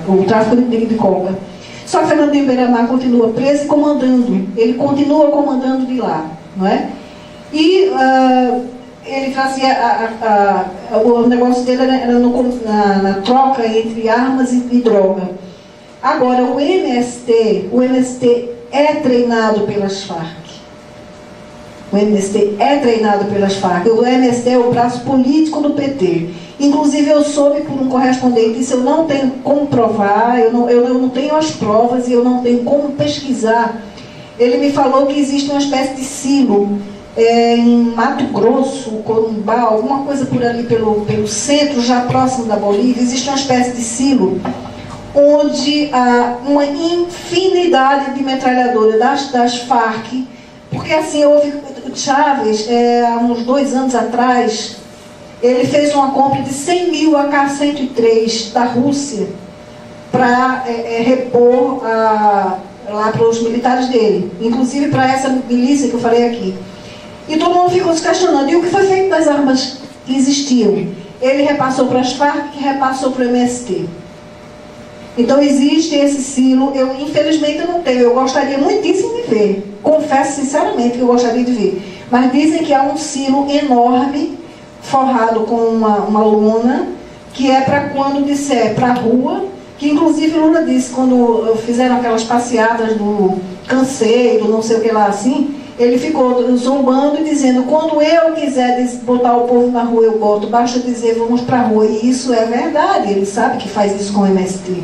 o tráfico de coca. Só que Fernandinho Beiramar continua preso e comandando. Ele continua comandando de lá, não é? E ele fazia o negócio dele era na troca entre armas e droga. Agora, o MST é treinado pelas Farc. O MST é treinado pelas Farc. O MST é o braço político do PT. Inclusive, eu soube por um correspondente, isso eu não tenho como provar, eu não tenho as provas e eu não tenho como pesquisar. Ele me falou que existe uma espécie de silo em Mato Grosso, Corumbá, alguma coisa por ali pelo centro, já próximo da Bolívia, existe uma espécie de silo onde há uma infinidade de metralhadoras das Farc, porque assim, houve Chávez, há uns 2 anos atrás, ele fez uma compra de 100 mil AK-103 da Rússia para repor lá para os militares dele, inclusive para essa milícia que eu falei aqui. E todo mundo ficou se questionando, e o que foi feito das armas que existiam? Ele repassou para as Farc, que repassou para o MST. Então existe esse silo, infelizmente eu não tenho, eu gostaria muitíssimo de ver, confesso sinceramente que eu gostaria de ver, mas dizem que há um silo enorme, forrado com uma lona, que é para quando disser para a rua, que inclusive Lula disse, quando fizeram aquelas passeadas do cansei, do não sei o que lá assim, ele ficou zombando e dizendo, quando eu quiser botar o povo na rua, eu boto, basta dizer vamos para a rua, e isso é verdade, ele sabe que faz isso com o MST.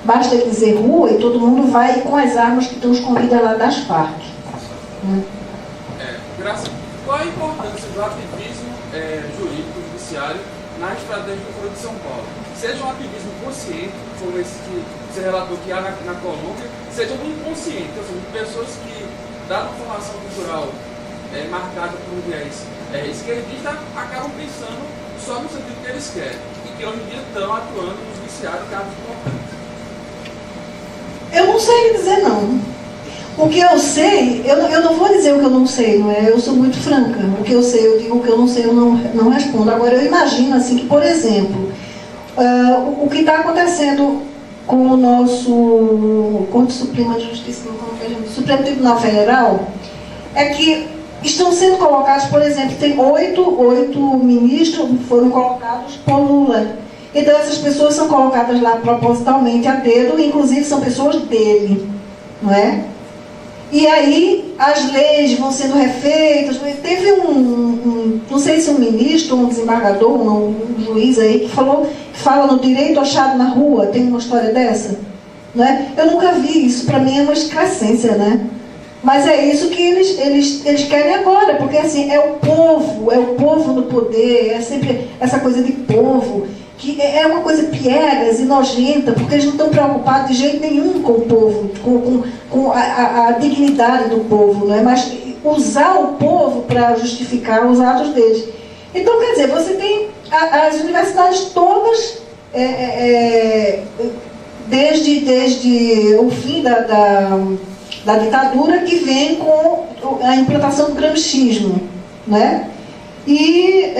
Basta dizer rua e todo mundo vai com as armas que estão escondidas lá das Farc. Graça, qual a importância do ativismo jurídico judiciário na estratégia do Foro de São Paulo? Seja um ativismo consciente, como esse que você relatou que há na Colômbia, seja um inconsciente, ou seja, de pessoas que, dada uma formação cultural marcada por um viés esquerdista, acabam pensando só no sentido que eles querem, e que hoje em dia estão atuando no judiciário em cargos importantes. Eu não sei dizer não. O que eu sei, eu não vou dizer o que eu não sei, não é? Eu sou muito franca. O que eu sei, eu digo. O que eu não sei, eu não respondo. Agora, eu imagino assim que, por exemplo, o que está acontecendo com o nosso Corte Suprema de Justiça, Supremo Tribunal Federal, é que estão sendo colocados, por exemplo, tem 8 ministros foram colocados por Lula. Então essas pessoas são colocadas lá propositalmente a dedo, inclusive são pessoas dele, não é? E aí as leis vão sendo refeitas. Teve não sei se um ministro, um desembargador, um juiz aí que fala no direito achado na rua, tem uma história dessa, não é? Eu nunca vi isso, para mim é uma excrescência, né? Mas é isso que eles querem agora, porque assim, é o povo no poder, é sempre essa coisa de povo, que é uma coisa piegas e nojenta, porque eles não estão preocupados de jeito nenhum com o povo, com a dignidade do povo, não é? Mas usar o povo para justificar os atos deles. Então, quer dizer, você tem as universidades todas, desde o fim da ditadura, que vem com a implantação do gramscismo, né? E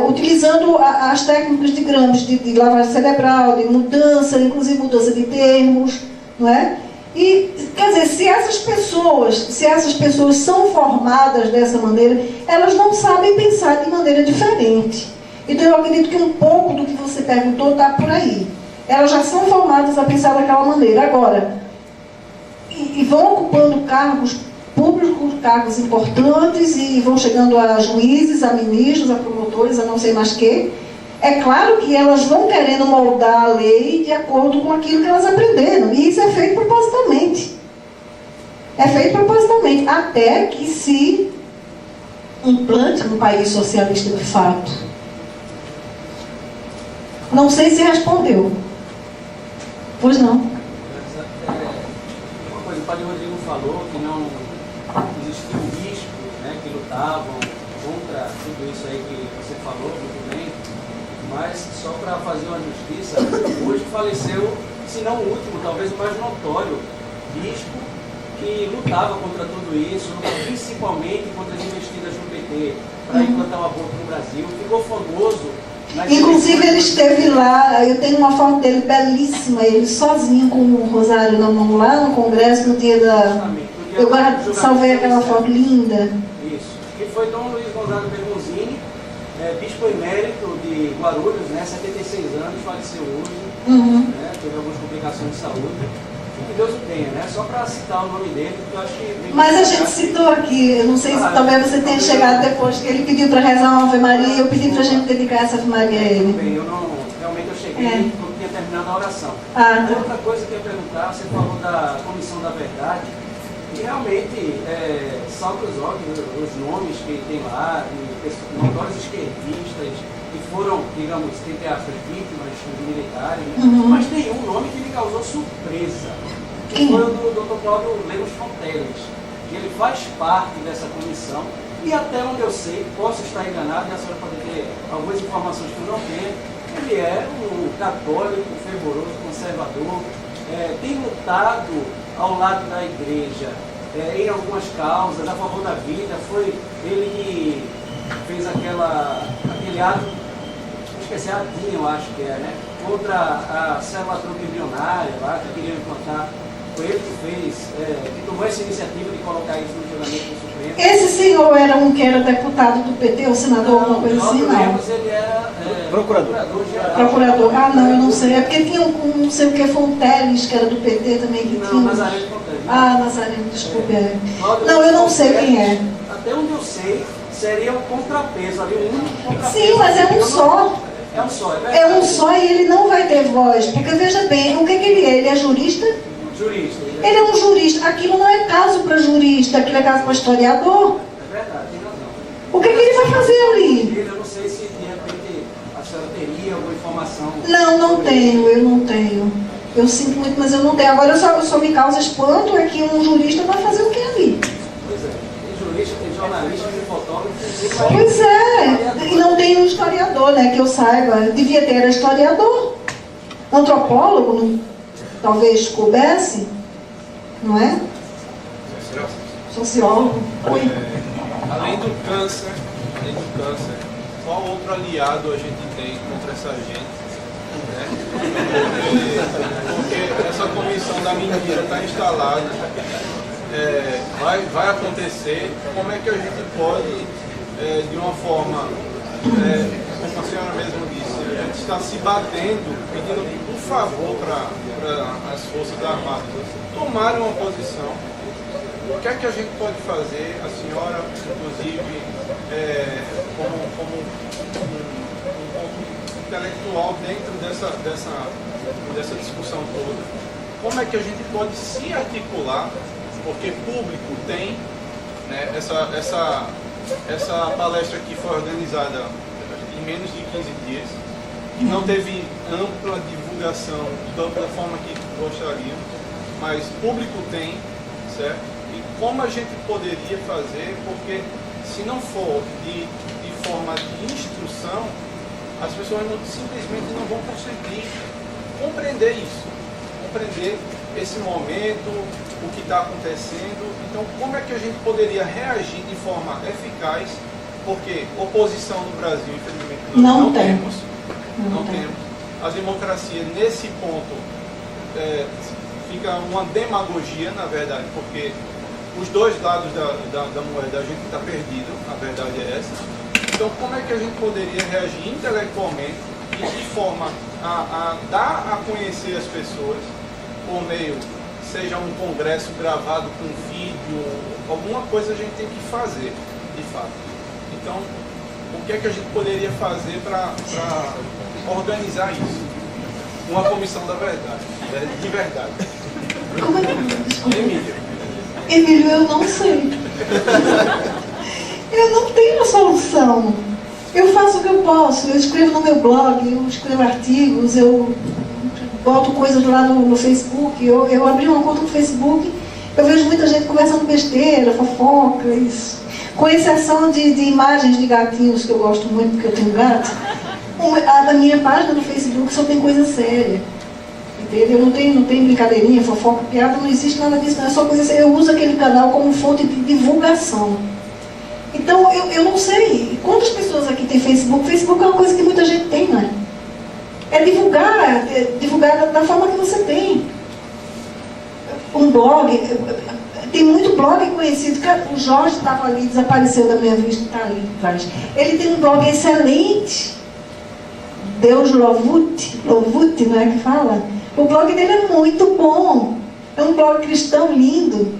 utilizando as técnicas de Gramsci, de lavagem cerebral, de mudança, inclusive mudança de termos, não é? E, quer dizer, se essas pessoas são formadas dessa maneira, elas não sabem pensar de maneira diferente. Então eu acredito que um pouco do que você perguntou está por aí. Elas já são formadas a pensar daquela maneira. Agora, e vão ocupando cargos públicos, cargos importantes, e vão chegando a juízes, a ministros, a promotores, a não sei mais que. É claro que elas vão querendo moldar a lei de acordo com aquilo que elas aprenderam. E isso é feito propositalmente. É feito propositalmente. Até que se implante no país socialista de fato. Não sei se respondeu. Pois não. Uma coisa, o padre Rodrigo falou que não existia um risco, né, que lutavam contra tudo isso aí que você falou, muito bem. Mas, só para fazer uma justiça, hoje faleceu, se não o último, talvez o mais notório bispo que lutava contra tudo isso, principalmente contra as investidas no PT, para implantar o aborto no Brasil. Ficou famoso Inclusive ele esteve lá, eu tenho uma foto dele belíssima, ele sozinho com o rosário na mão lá no congresso no dia da... Eu salvei aquela foto linda. Isso. E foi Dom Luiz Gonzaga Bergonzini, bispo emérito de Guarulhos, né, 76 anos, faleceu hoje, né, teve algumas complicações de saúde. Que Deus o tenha, né? Só para citar o nome dele, porque eu acho que... Mas a gente citou aqui, eu não sei se talvez você tenha chegado depois, que ele pediu para rezar uma Ave Maria e eu pedi para a gente dedicar essa Ave Maria a ele. Bem, realmente eu cheguei quando tinha terminado a oração. Outra coisa que eu ia perguntar, você falou da Comissão da Verdade, e realmente salta os olhos os nomes que tem lá, de notórios esquerdistas, que foram, digamos, entre aspas, vítimas militares, mas tem um nome que me causou surpresa, que foi o do Dr. Cláudio Lemos Fonteles, que ele faz parte dessa comissão, e até onde eu sei, posso estar enganado, e a senhora pode ter algumas informações que eu não tenho, ele é um católico, fervoroso, conservador, tem lutado ao lado da igreja em algumas causas, a favor da vida, foi ele que fez aquele ato, esqueci, a DIN, eu acho que né? Contra a célula tronco embrionária lá, que queriam implantar. Foi ele que fez, que tomou essa iniciativa de colocar isso no julgamento do Supremo. Esse senhor era um que era deputado do PT, ou senador, alguma coisa assim, não? Ele era procurador-geral. Procurador. Ah, não, eu não sei. É porque tinha um não sei o que, Fonteles, que era do PT também, que tinha. Nazareno Fonteles. Ah, Nazareno, desculpe. Não, eu não sei quem é. Até onde eu sei, seria um contrapeso ali, um único contrapeso. Sim, mas é um só. É um só, é verdade. É um só e ele não vai ter voz. Porque veja bem, o que ele é? Ele é jurista? Jurista. Ele é um jurista. Aquilo não é caso para jurista, aquilo é caso para historiador. É verdade, tem razão. O que ele vai fazer ali? Eu não sei se de repente a senhora teria alguma informação. Não tenho, eu não tenho. Eu sinto muito, mas eu não tenho. Agora eu só me causa espanto é que um jurista vai fazer o que ali? Pois é. Tem jurista, tem jornalista, tem fotógrafo, tem... Pois é. E não tem um historiador, né, que eu saiba. Devia ter era historiador. Antropólogo, talvez coubesse, não é? Sociólogo. Oi. Além do câncer, qual outro aliado a gente tem contra essa gente? Né? Porque essa comissão da mentira está instalada, vai acontecer. Como é que a gente pode, de uma forma, como a senhora mesmo disse, a gente está se batendo, pedindo por favor para as Forças Armadas tomarem uma posição. O que é que a gente pode fazer? A senhora, inclusive, como um ponto intelectual dentro dessa discussão toda, como é que a gente pode se articular, porque público tem, né, essa palestra aqui foi organizada em menos de 15 dias, e não teve ampla divulgação da forma que gostaríamos, mas público tem, certo? E como a gente poderia fazer, porque se não for de forma de instrução, as pessoas simplesmente não vão conseguir compreender isso, compreender esse momento, o que está acontecendo. Então, como é que a gente poderia reagir de forma eficaz? Porque oposição no Brasil, infelizmente, não temos. Não temos. A democracia, nesse ponto, fica uma demagogia, na verdade, porque os dois lados da moeda a gente está perdido, a verdade é essa. Então, como é que a gente poderia reagir intelectualmente e de forma a dar a conhecer as pessoas por meio, seja um congresso gravado com vídeo, alguma coisa a gente tem que fazer, de fato. Então, o que é que a gente poderia fazer para organizar isso? Uma comissão da verdade, de verdade. Como é que... Desculpa. Emílio, eu não sei. Eu não tenho solução. Eu faço o que eu posso. Eu escrevo no meu blog, eu escrevo artigos, eu boto coisas lá no Facebook. Eu abri uma conta no Facebook, eu vejo muita gente conversando besteira, fofoca, isso. Com exceção de imagens de gatinhos, que eu gosto muito, porque eu tenho gato. A minha página no Facebook só tem coisa séria. Entendeu? Não tem brincadeirinha, fofoca, piada, não existe nada disso, não é só coisa séria. Eu uso aquele canal como fonte de divulgação. Então, eu não sei quantas pessoas aqui têm Facebook. Facebook é uma coisa que muita gente tem, não é? É divulgar da forma que você tem. Um blog, tem muito blog conhecido. O Jorge estava ali, desapareceu da minha vista, está ali atrás. Ele tem um blog excelente. Deus Lovut, não é que fala? O blog dele é muito bom. É um blog cristão lindo.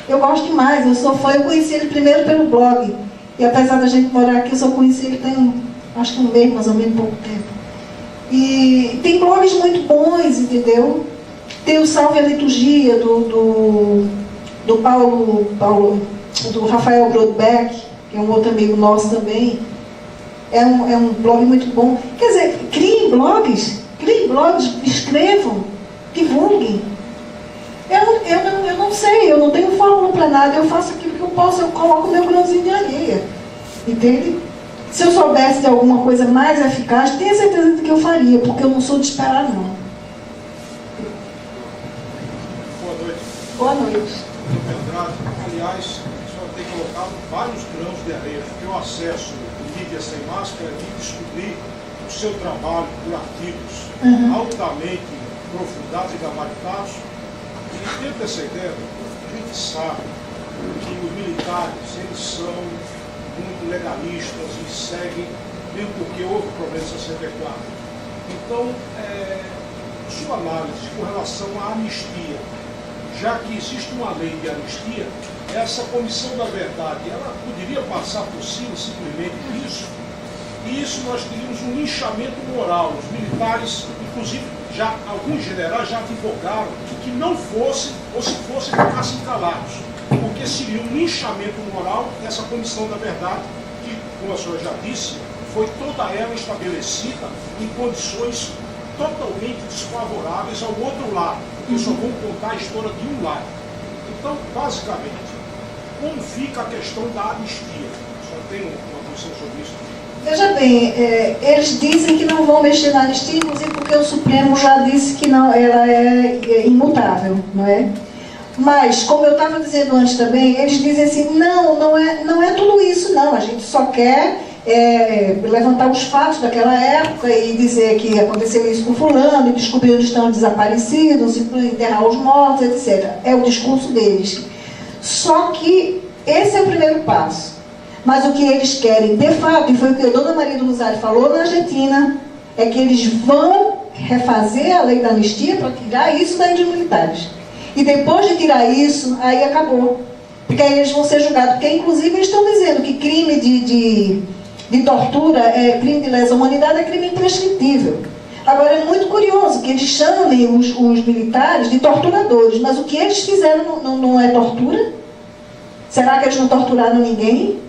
Eu gosto demais, eu sou fã. Eu conheci ele primeiro pelo blog. E apesar da gente morar aqui, eu só conheci ele tem, acho que um mês, mais ou menos, pouco tempo. E tem blogs muito bons, entendeu? Tem o Salve a Liturgia, do Rafael Brodbeck, que é um outro amigo nosso também. É um blog muito bom. Quer dizer, criem blogs, escrevam, divulguem. Eu não sei, eu não tenho fórmula para nada, eu faço aquilo que eu posso, eu coloco meu grãozinho de areia. Entende? Se eu soubesse de alguma coisa mais eficaz, tenha certeza de que eu faria, porque eu não sou de esperar, não. Boa noite. Boa noite. Andrade, aliás, a senhora tem colocado vários grãos de areia, porque o acesso do Mídia Sem Máscara de descobrir o seu trabalho por artigos altamente aprofundados e gabaritados. E dentro dessa ideia, a gente sabe que os militares, eles são muito legalistas e seguem, mesmo porque houve o problema de 64. Então, sua análise com relação à anistia, já que existe uma lei de anistia, essa comissão da verdade, ela poderia passar por cima simplesmente disso, e isso nós teríamos um linchamento moral. Os militares, inclusive, alguns generais já advogaram que não fosse, ou se fosse, ficassem calados, porque seria um linchamento moral dessa comissão da verdade, que, como a senhora já disse, foi toda ela estabelecida em condições totalmente desfavoráveis ao outro lado, porque só vão contar a história de um lado. Então, basicamente, como fica a questão da anistia? A senhora tem uma posição sobre isso? Veja bem, eles dizem que não vão mexer na anistia, inclusive porque o Supremo já disse que não, ela é imutável, não é? Mas, como eu estava dizendo antes também, eles dizem assim, não é tudo isso, não. A gente só quer levantar os fatos daquela época e dizer que aconteceu isso com fulano, e descobrir onde estão desaparecidos, enterrar os mortos, etc. É o discurso deles. Só que esse é o primeiro passo. Mas o que eles querem, de fato, e foi o que a Dona Maria do Rosário falou na Argentina, é que eles vão refazer a lei da anistia para tirar isso da dos militares. E depois de tirar isso, aí acabou. Porque aí eles vão ser julgados. Porque, inclusive, eles estão dizendo que crime de tortura, crime de lesa humanidade é crime imprescritível. Agora, é muito curioso que eles chamem os militares de torturadores, mas o que eles fizeram não é tortura? Será que eles não torturaram ninguém?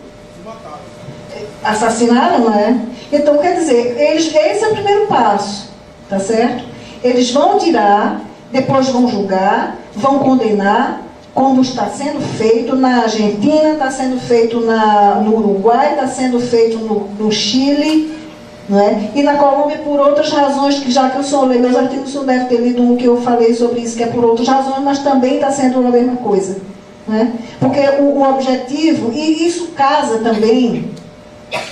Assassinaram, não é? Então, quer dizer, esse é o primeiro passo, tá certo? Eles vão tirar, depois vão julgar, vão condenar, como está sendo feito na Argentina, está sendo feito no Uruguai, está sendo feito no Chile, não é? E na Colômbia por outras razões, que já que o senhor lê meus artigos, o senhor deve ter lido um que eu falei sobre isso, que é por outras razões, mas também está sendo a mesma coisa. Né? Porque o objetivo, e isso casa também,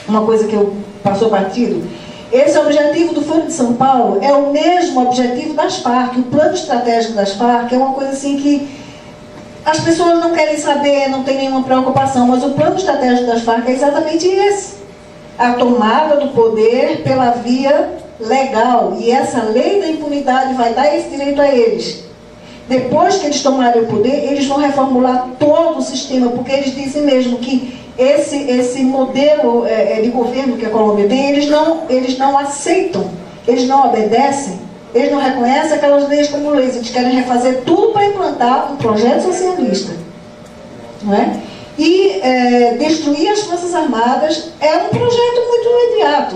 uma coisa que eu passou batido, esse objetivo do Foro de São Paulo é o mesmo objetivo das Farc. O plano estratégico das Farc é uma coisa assim que as pessoas não querem saber, não tem nenhuma preocupação, mas o plano estratégico das Farc é exatamente esse. A tomada do poder pela via legal. E essa lei da impunidade vai dar esse direito a eles. Depois que eles tomarem o poder, eles vão reformular todo o sistema, porque eles dizem mesmo que esse modelo de governo que a Colômbia tem, eles não aceitam, eles não obedecem, eles não reconhecem aquelas leis como leis, eles querem refazer tudo para implantar um projeto socialista. Não é? E destruir as Forças Armadas é um projeto muito imediato.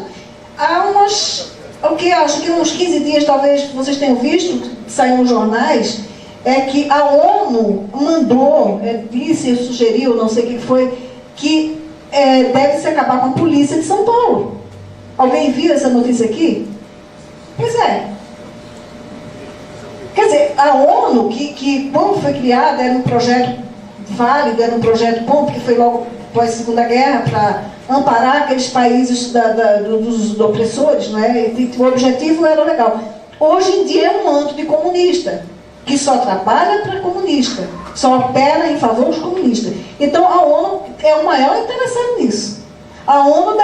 Há acho que uns 15 dias, talvez vocês tenham visto, saiu nos jornais, que a ONU mandou, disse, sugeriu, não sei o que foi, que deve-se acabar com a polícia de São Paulo. Alguém viu essa notícia aqui? Pois é. Quer dizer, a ONU, que quando foi criada, era um projeto válido, era um projeto bom, porque foi logo pós-Segunda Guerra, para amparar aqueles países dos opressores, não é? E o objetivo era legal. Hoje em dia é um manto de comunista, que só trabalha para comunista, só opera em favor dos comunistas. Então a ONU é o maior interessado nisso. A ONU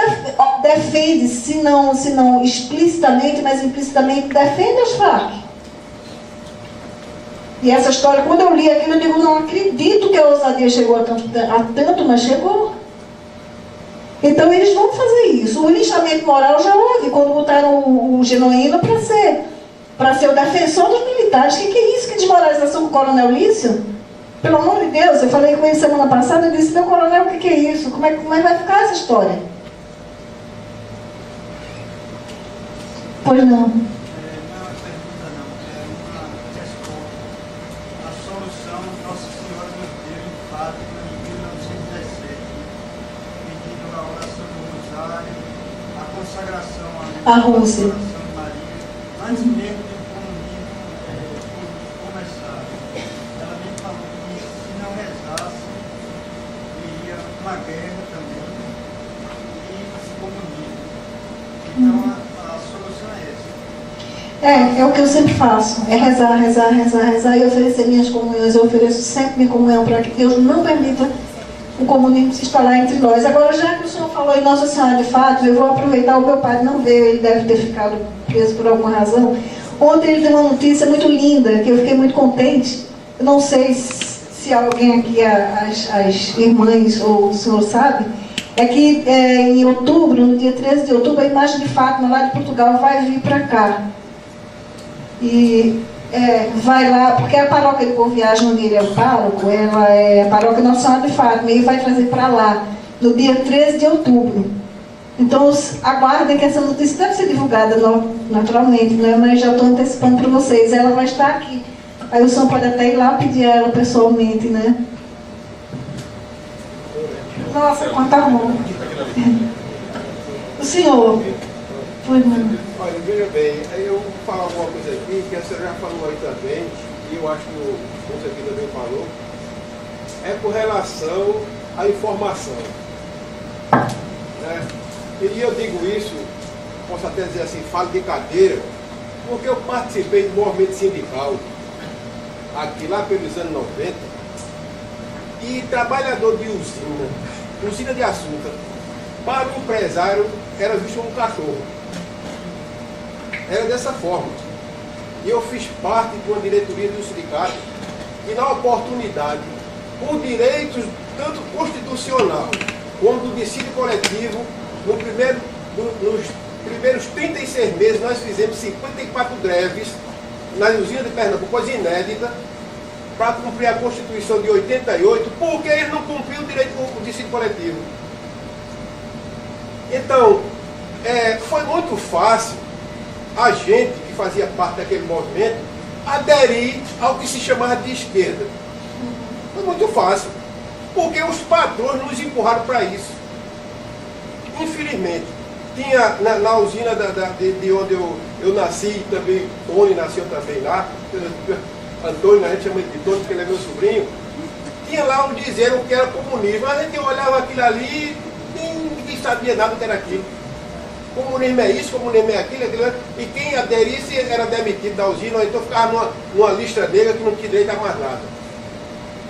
defende, se não explicitamente, mas implicitamente, defende as Farc. E essa história, quando eu li aquilo, eu digo, não acredito que a ousadia chegou a tanto, mas chegou. Então eles vão fazer isso. O linchamento moral já houve, quando botaram o Genuíno para ser o defensor dos militares. O que é isso? Que desmoralização com o Coronel Lício? Pelo amor de Deus, eu falei com ele semana passada, eu disse, meu coronel, o que é isso? Como é que vai ficar essa história? Pois não. Não é uma pergunta não, é uma resposta. A solução Nossa Senhora nos deu em Fátima em 1917, pedindo a oração do Rosário, a consagração à Rússia. Maria, antes mesmo do comunismo começar. Ela me falou que se não rezasse, iria uma guerra também e comunismo. Então a solução é essa. É o que eu sempre faço, é rezar e oferecer minhas comunhões. Eu ofereço sempre minha comunhão para que Deus não permita o comunismo se instalar entre nós. Agora, já que o senhor falou em Nossa Senhora de Fátima, eu vou aproveitar, o meu pai não veio, ele deve ter ficado preso por alguma razão. Ontem ele deu uma notícia muito linda, que eu fiquei muito contente. Eu não sei se alguém aqui, as irmãs ou o senhor sabe, é que em outubro, no dia 13 de outubro, a imagem de Fátima lá de Portugal vai vir para cá. E vai lá, porque a paróquia de Boa Viagem, onde ele é o pároco, ela é a paróquia Nossa Senhora de Fátima, e ele vai trazer para lá, no dia 13 de outubro. Então, aguardem que essa notícia deve ser divulgada naturalmente, né? Mas já estou antecipando para vocês, ela vai estar aqui. Aí o senhor pode até ir lá pedir a ela pessoalmente, né? Nossa, quanta mão. O senhor. Pois não. Olha, veja bem, eu vou falar alguma coisa aqui, que a senhora já falou aí também, e eu acho que o outro aqui também falou, é com relação à informação. Né? E eu digo isso, posso até dizer assim, falo de cadeira, porque eu participei do movimento sindical, aqui lá pelos anos 90, e trabalhador de usina de açúcar, para o empresário era visto como um cachorro. Era dessa forma. E eu fiz parte de uma diretoria do sindicato e na oportunidade, por direitos tanto constitucional como do dissídio coletivo, nos primeiros 36 meses nós fizemos 54 greves na usina de Pernambuco, coisa inédita, para cumprir a Constituição de 88, porque eles não cumpriam o direito do dissídio coletivo. Então, foi muito fácil a gente que fazia parte daquele movimento aderir ao que se chamava de esquerda. Foi muito fácil, porque os patrões nos empurraram para isso. Infelizmente, tinha na usina de onde eu nasci, também Tony nasceu também lá, Antônio, a gente chama de Tony porque ele é meu sobrinho, tinha lá um dizer o que era comunismo, a gente olhava aquilo ali e ninguém sabia nada do que era aquilo. Comunismo é isso, comunismo é aquilo, e quem aderisse era demitido da usina, ou então ficava numa lista negra que não tinha direito a mais nada.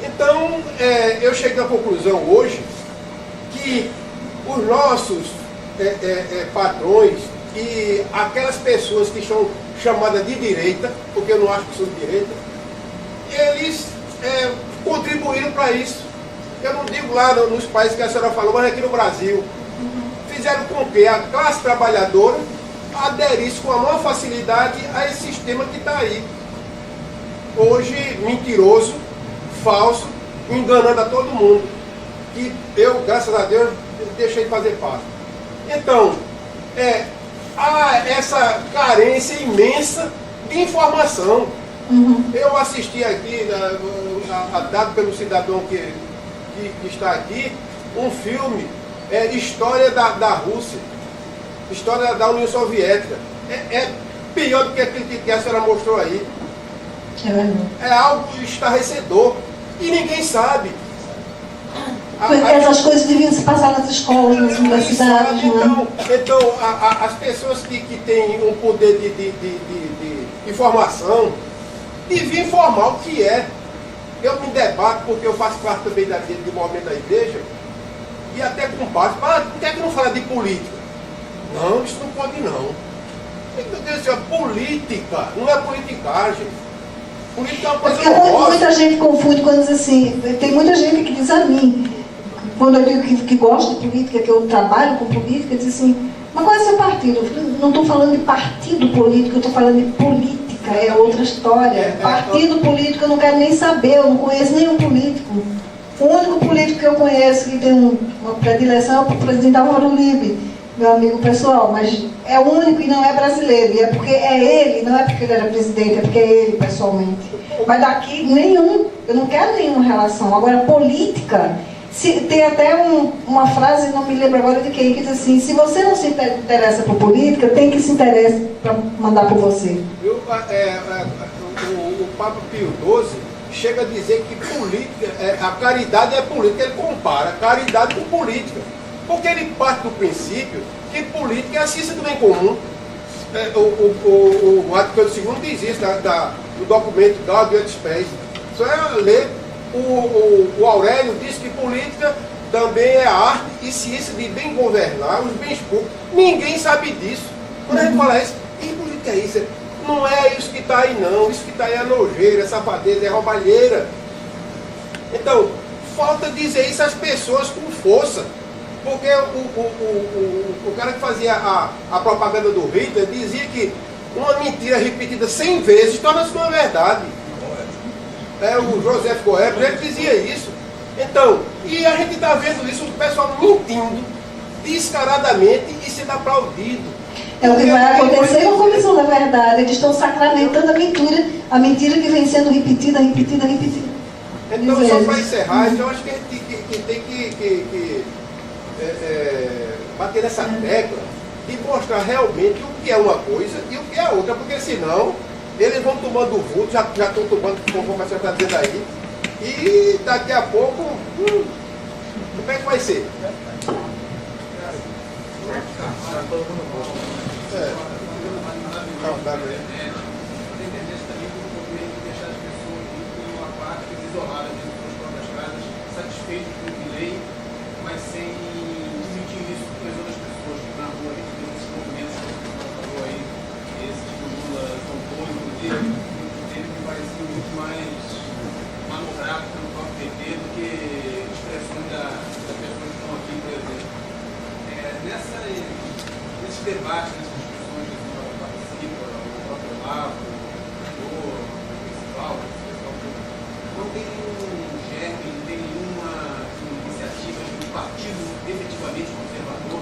Então, eu cheguei à conclusão hoje que os nossos patrões e aquelas pessoas que são chamadas de direita, porque eu não acho que são de direita, eles contribuíram para isso. Eu não digo lá nos países que a senhora falou, mas aqui no Brasil. Fizeram com que a classe trabalhadora aderisse com a maior facilidade a esse sistema que está aí. Hoje, mentiroso, falso, enganando a todo mundo. Que eu, graças a Deus, deixei de fazer parte. Então, há essa carência imensa de informação. Eu assisti aqui, dado pelo cidadão que está aqui, um filme, história da Rússia, história da União Soviética. É pior do que aquilo que a senhora mostrou aí. É algo estarrecedor. E ninguém sabe. Essas coisas deviam se passar nas escolas, nas universidades. Então as pessoas que têm um poder de informação deviam informar o que é. Eu me debato porque eu faço parte também do movimento da igreja e até com base. Por que é que não fala de política? Não, isso não pode não. Meu Deus do céu, política não é politicagem. Política é uma coisa horrorosa. Muita gente confunde quando diz assim, tem muita gente que diz a mim, quando eu digo que gosto de política, que eu trabalho com política, diz assim, mas qual é o seu partido? Eu não estou falando de partido político, eu estou falando de política, é outra história. Partido político eu não quero nem saber, eu não conheço nenhum político. O único político que eu conheço que tem uma predileção é o presidente Álvaro Uribe, meu amigo pessoal, mas é o único e não é brasileiro, e é porque é ele, não é porque ele era presidente, é porque é ele pessoalmente. Mas daqui nenhum, eu não quero nenhuma relação. Agora, política, tem até uma frase, não me lembro agora de quem, que diz assim, se você não se interessa por política, tem que se interessar para mandar por você. O Papa Pio XII chega a dizer que política, a caridade é política, ele compara caridade com política. Porque ele parte do princípio que política é a ciência do bem comum. O Vaticano II diz isso, no documento Gaudium et Spes. Só é ler. O Aurélio diz que política também é arte e ciência de bem governar os bens públicos. Ninguém sabe disso. Quando a gente fala isso, que política é isso? Não é isso que está aí não. Isso que está aí é nojeira, é safadeza, é roubalheira. Então, falta dizer isso às pessoas com força. Porque o cara que fazia a propaganda do Hitler dizia que uma mentira repetida 100 vezes torna-se uma verdade. O Joseph Goebbels, ele dizia isso. Então, e a gente está vendo isso, o pessoal mentindo descaradamente e sendo aplaudido. É o que vai acontecer com a Comissão da Verdade. Eles estão sacramentando a mentira que vem sendo repetida. Então, só para encerrar, então acho que a gente tem que bater nessa tecla e mostrar realmente o que é uma coisa e o que é outra, porque senão eles vão tomando o vulto, já estão tomando, como a senhora está dizendo aí, e daqui a pouco, como é que vai ser? Isoladas dentro das suas próprias casas, satisfeitos com o lei, mas sem sentir isso com as outras pessoas que na rua, a gente tem esses movimentos que você falou aí, esses que o Lula tomou, inclusive, ele me parecia muito mais manobrável pelo próprio PT do que expressões das pessoas que estão aqui, por exemplo. Nesses debates, nessas discussões que a senhora participa, o próprio Olavo, o principal, não tem nenhum germe, não tem nenhuma iniciativa de um partido efetivamente conservador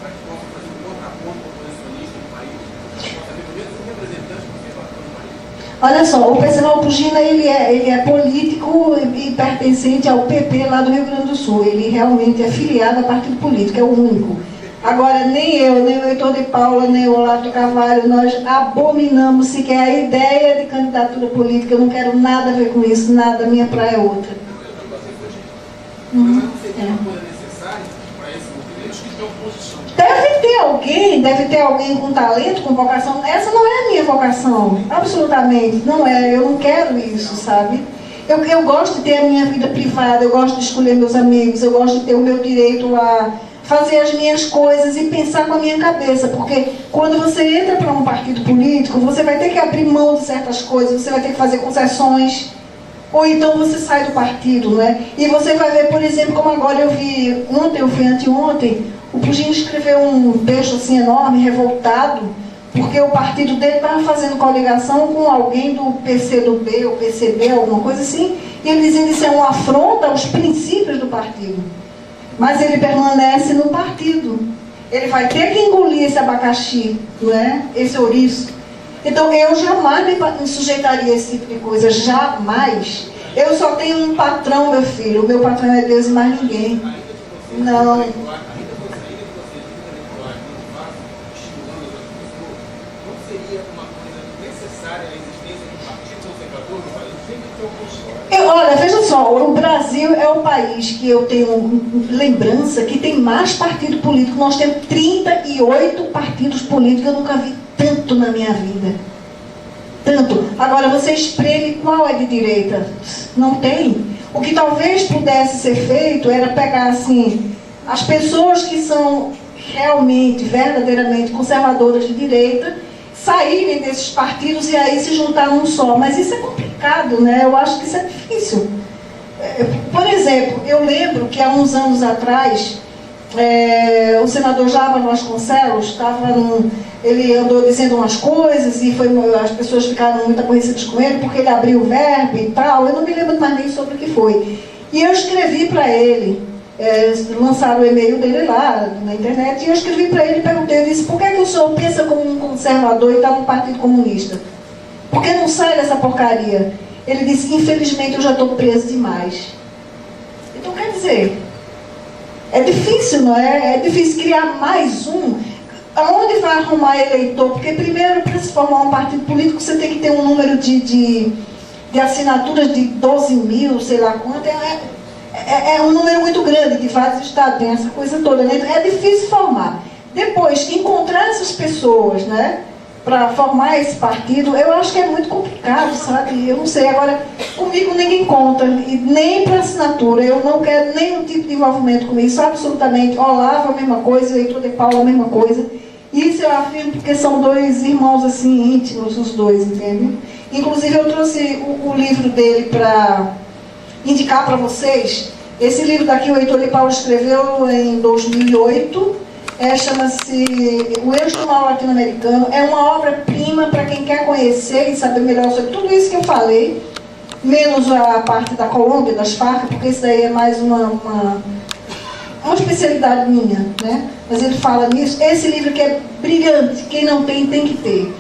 para que possa fazer um contraponto oposicionista no país, para que possa ter pelo menos um representante conservador no país. Olha só, o Percival Pugina, ele é político e pertencente ao PP lá do Rio Grande do Sul. Ele realmente é filiado a partido político, é o único. Agora, nem eu, nem o Heitor de Paula, nem o Olavo de Carvalho, nós abominamos sequer a ideia de candidatura política. Eu não quero nada a ver com isso, nada, a minha praia é outra. Mas não seria uma coisa necessária para esses movimentos que estão em oposição. Deve ter alguém com talento, com vocação. Essa não é a minha vocação, absolutamente, não é. Eu não quero isso, sabe? Eu gosto de ter a minha vida privada, eu gosto de escolher meus amigos, eu gosto de ter o meu direito a fazer as minhas coisas e pensar com a minha cabeça, porque quando você entra para um partido político, você vai ter que abrir mão de certas coisas, você vai ter que fazer concessões, ou então você sai do partido, né? E você vai ver, por exemplo, como agora eu vi, anteontem, o Pugina escreveu um texto assim enorme, revoltado, porque o partido dele estava fazendo coligação com alguém do PCdoB ou PCB, alguma coisa assim, e ele dizia que isso é uma afronta aos princípios do partido. Mas ele permanece no partido. Ele vai ter que engolir esse abacaxi, não é? Esse ouriço. Então, eu jamais me sujeitaria a esse tipo de coisa. Jamais. Eu só tenho um patrão, meu filho. O meu patrão é Deus e mais ninguém. Não. Seria uma coisa necessária existência de partido conservador no país? Sempre que oposição. Olha, veja só, o Brasil é o país que eu tenho lembrança que tem mais partido político. Nós temos 38 partidos políticos, eu nunca vi tanto na minha vida. Tanto. Agora, você espreme qual é de direita? Não tem. O que talvez pudesse ser feito era pegar, assim, as pessoas que são realmente, verdadeiramente conservadoras de direita, saírem desses partidos e aí se juntar num só. Mas isso é complicado, né? Eu acho que isso é difícil. Por exemplo, eu lembro que há uns anos atrás, o senador Jaba Vasconcelos ele andou dizendo umas coisas e as pessoas ficaram muito aborrecidas com ele porque ele abriu o verbo e tal. Eu não me lembro mais nem sobre o que foi. E eu escrevi para ele, lançaram o e-mail dele lá na internet, e eu escrevi para ele e perguntei, eu disse, por que o senhor pensa como um conservador e está no Partido Comunista? Por que não sai dessa porcaria? Ele disse, infelizmente eu já estou preso demais. Então quer dizer, é difícil, não é? É difícil criar mais um. Aonde vai arrumar eleitor? Porque primeiro, para se formar um partido político, você tem que ter um número de assinaturas de 12 mil, sei lá quanto. É um número muito grande de vários estados, tem essa coisa toda, né? É difícil formar. Depois, encontrar essas pessoas, né, para formar esse partido, eu acho que é muito complicado, sabe? Eu não sei. Agora, comigo ninguém conta, e nem para assinatura. Eu não quero nenhum tipo de envolvimento com isso, absolutamente. Olavo, a mesma coisa, Heitor de Paula, a mesma coisa. Isso eu afirmo porque são dois irmãos, assim, íntimos, os dois, entende? Inclusive, eu trouxe o livro dele para indicar para vocês. Esse livro daqui, o Heitor de Paula escreveu em 2008, chama-se O Eixo do Mal Latino-Americano. É uma obra-prima para quem quer conhecer e saber melhor sobre tudo isso que eu falei, menos a parte da Colômbia, das Farc, porque isso daí é mais uma especialidade minha, né? Mas ele fala nisso. Esse livro que é brilhante, quem não tem, tem que ter.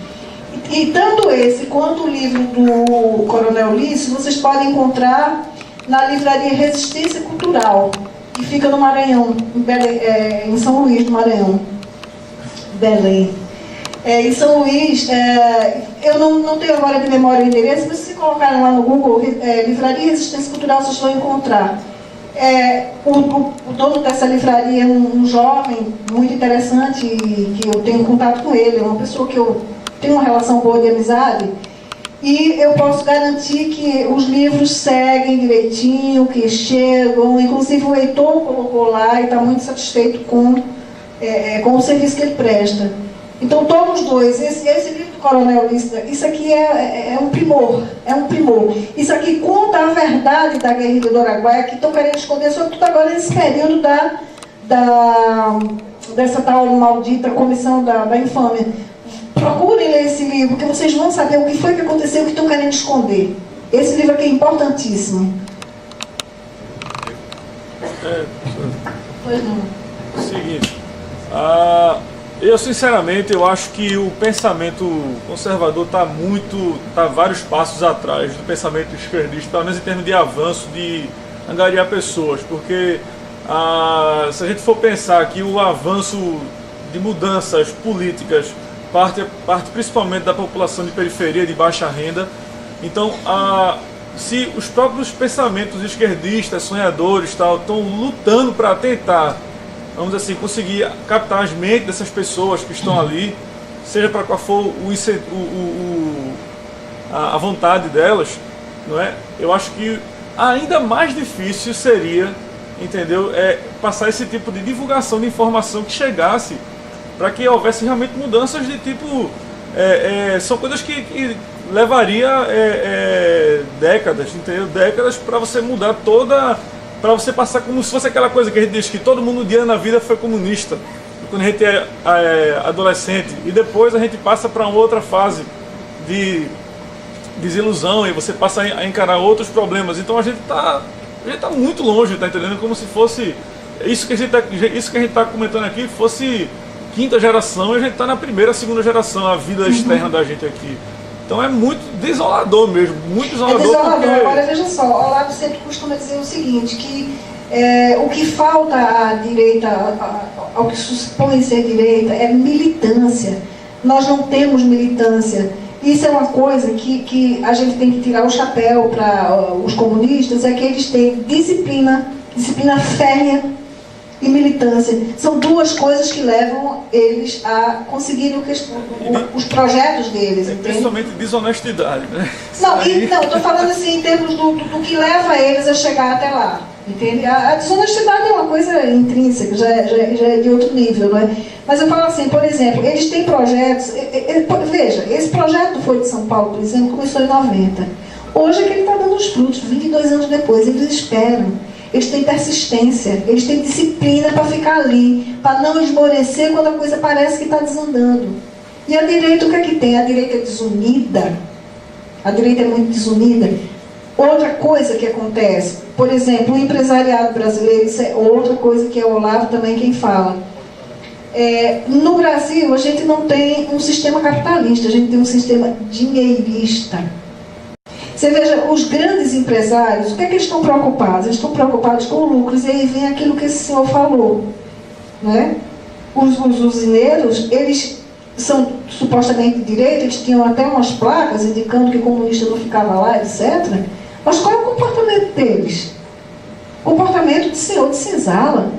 E tanto esse quanto o livro do Coronel Lício, vocês podem encontrar na livraria Resistência Cultural, que fica no Maranhão, em São Luís do Maranhão, Belém. Em São Luís, eu não tenho agora de memória o endereço, mas se colocarem lá no Google, Livraria Resistência Cultural, vocês vão encontrar. O dono dessa livraria é um jovem muito interessante, que eu tenho contato com ele, é uma pessoa que eu tenho uma relação boa de amizade. E eu posso garantir que os livros seguem direitinho, que chegam. Inclusive o Heitor colocou lá e está muito satisfeito com o serviço que ele presta. Então todos os dois, esse livro do Coronel Lício, isso aqui é um primor, Isso aqui conta a verdade da guerrilha do Araguaia, que estão querendo esconder, sobretudo agora nesse período dessa tal maldita comissão da infâmia. Procurem ler esse livro, que vocês vão saber o que foi que aconteceu, o que estão querendo esconder. Esse livro aqui é importantíssimo. Pois não. Seguinte, eu sinceramente eu acho que o pensamento conservador está vários passos atrás do pensamento esquerdista, pelo menos em termos de avanço, de angariar pessoas, porque se a gente for pensar que o avanço de mudanças políticas parte principalmente da população de periferia, de baixa renda. Então, se os próprios pensamentos esquerdistas, sonhadores, estão lutando para tentar, vamos dizer assim, conseguir captar as mentes dessas pessoas que estão ali, seja para qual for a vontade delas, não é? Eu acho que ainda mais difícil seria, entendeu, passar esse tipo de divulgação de informação que chegasse para que houvesse realmente mudanças de tipo... são coisas que levaria décadas, entendeu? Décadas para você mudar toda... Para você passar como se fosse aquela coisa que a gente diz que todo mundo um dia na vida foi comunista, quando a gente é adolescente, e depois a gente passa para uma outra fase de desilusão, e você passa a encarar outros problemas. Então a gente tá muito longe, tá entendendo? Como se fosse... Isso que a gente está comentando aqui fosse... quinta geração, e a gente está na primeira, segunda geração, a vida externa da gente aqui. Então é muito desolador mesmo, muito desolador. É desolador. Porque... Olha, veja só, o Olavo sempre costuma dizer o seguinte, que o que falta à direita, ao que supõe ser direita, é militância. Nós não temos militância. Isso é uma coisa que a gente tem que tirar o chapéu para os comunistas, é que eles têm disciplina férrea e militância. São duas coisas que levam eles a conseguirem os projetos deles. E principalmente desonestidade, né? Não, estou falando assim em termos do que leva eles a chegar até lá. Entende? A desonestidade é uma coisa intrínseca, já é de outro nível, não é? Mas eu falo assim, por exemplo, eles têm projetos. Veja, esse projeto do Folha de São Paulo, por exemplo, começou em 90. Hoje é que ele está dando os frutos, 22 anos depois, eles esperam. Eles têm persistência, eles têm disciplina para ficar ali, para não esmorecer quando a coisa parece que está desandando. E a direita, o que é que tem? A direita é desunida. A direita é muito desunida. Outra coisa que acontece, por exemplo, o empresariado brasileiro, isso é outra coisa que é o Olavo também quem fala. No Brasil, a gente não tem um sistema capitalista, a gente tem um sistema dinheirista. Você veja, os grandes empresários, o que é que eles estão preocupados? Eles estão preocupados com lucros, e aí vem aquilo que esse senhor falou. Né? Os usineiros, eles são supostamente de direita, eles tinham até umas placas indicando que o comunista não ficava lá, etc. Mas qual é o comportamento deles? O comportamento de senhor de senzala.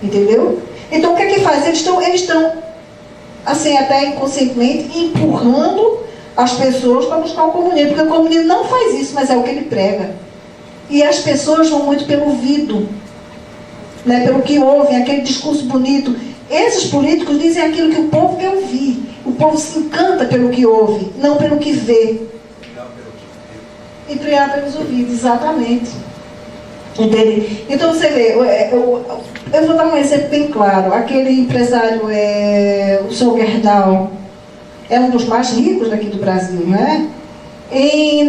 Entendeu? Então o que é que faz? Eles estão assim, até inconscientemente, empurrando as pessoas para buscar o comunismo, porque o comunismo não faz isso, mas é o que ele prega. E as pessoas vão muito pelo ouvido, né, pelo que ouvem, aquele discurso bonito. Esses políticos dizem aquilo que o povo quer ouvir. O povo se encanta pelo que ouve, não pelo que vê. Empregar pelos ouvidos, exatamente. Entende? Então você vê, eu vou dar um exemplo bem claro. Aquele empresário, o senhor Gerdau, é um dos mais ricos daqui do Brasil, não é?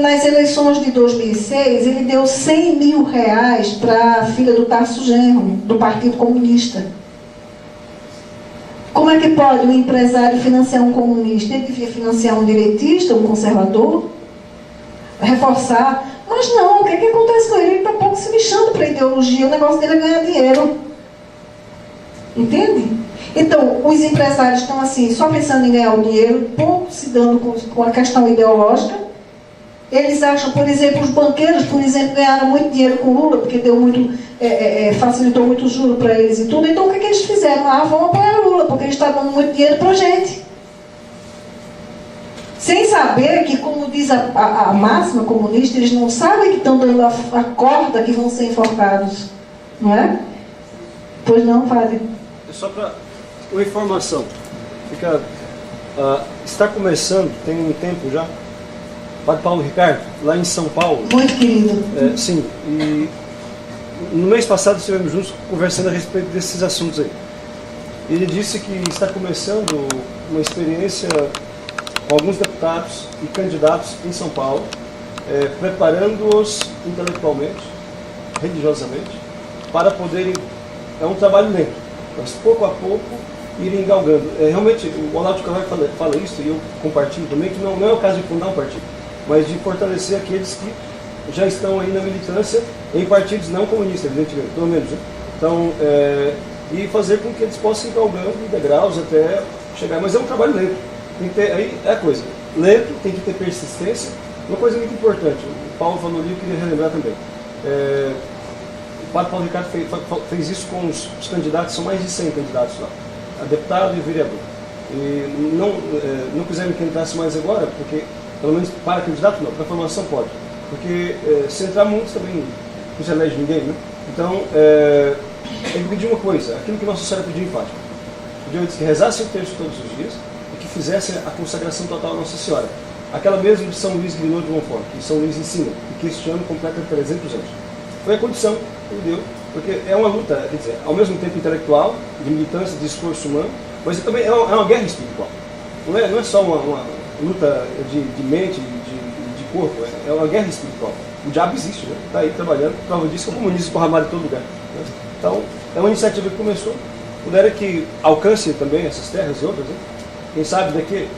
Nas eleições de 2006, ele deu 100 mil reais para a filha do Tarso Genro, do Partido Comunista. Como é que pode um empresário financiar um comunista? Ele devia financiar um direitista, um conservador, reforçar. Mas não, o que acontece com ele? Ele está pouco se lixando para a ideologia, o negócio dele é ganhar dinheiro. Entende? Então, os empresários estão assim, só pensando em ganhar o dinheiro, pouco se dando com a questão ideológica. Eles acham, por exemplo, os banqueiros, por exemplo, ganharam muito dinheiro com Lula, porque deu muito, facilitou muito o juro para eles e tudo. Então, o que eles fizeram? Vamos apoiar Lula, porque ele está dando muito dinheiro para a gente. Sem saber que, como diz a máxima comunista, eles não sabem que estão dando a corda que vão ser enforcados. Não é? Pois não, vale. Só para uma informação. Está começando, tem um tempo já, Padre Paulo Ricardo, lá em São Paulo. Muito querido. Sim, e no mês passado estivemos juntos conversando a respeito desses assuntos aí. Ele disse que está começando uma experiência com alguns deputados e candidatos em São Paulo, preparando-os intelectualmente, religiosamente, para poderem... É um trabalho lento, mas pouco a pouco irem galgando. Realmente, o Olavo de Carvalho fala isso, e eu compartilho também, que não é o caso de fundar um partido, mas de fortalecer aqueles que já estão aí na militância em partidos não comunistas, evidentemente, pelo menos. Né? Então, e fazer com que eles possam ir galgando degraus até chegar. Mas é um trabalho lento. Tem que ter, aí é a coisa. Lento, tem que ter persistência. Uma coisa muito importante, o Paulo falou ali, eu queria relembrar também. O Padre Paulo Ricardo fez isso com os candidatos, são mais de 100 candidatos lá, a deputado e vereador. E não quiseram que entrasse mais agora, porque, pelo menos para candidato não, para formação pode. Porque se entrar muitos também não se elege ninguém, né? Então, ele pediu uma coisa, aquilo que Nossa Senhora pediu em Fátima. Pediu que rezasse o terço todos os dias e que fizesse a consagração total a Nossa Senhora. Aquela mesma de São Luís Guinot de Montfort, que São Luís ensina, e que este ano completa 300 anos. Foi a condição que ele deu, porque é uma luta, quer dizer, ao mesmo tempo intelectual, de militância, de esforço humano, mas também é uma guerra espiritual. Não é só uma luta de mente, de corpo, é uma guerra espiritual. O diabo existe, né? Está aí trabalhando, prova disso que o comunismo esparramado em todo lugar. Né? Então, é uma iniciativa que começou, puder que alcance também essas terras e outras, né? Quem sabe daqui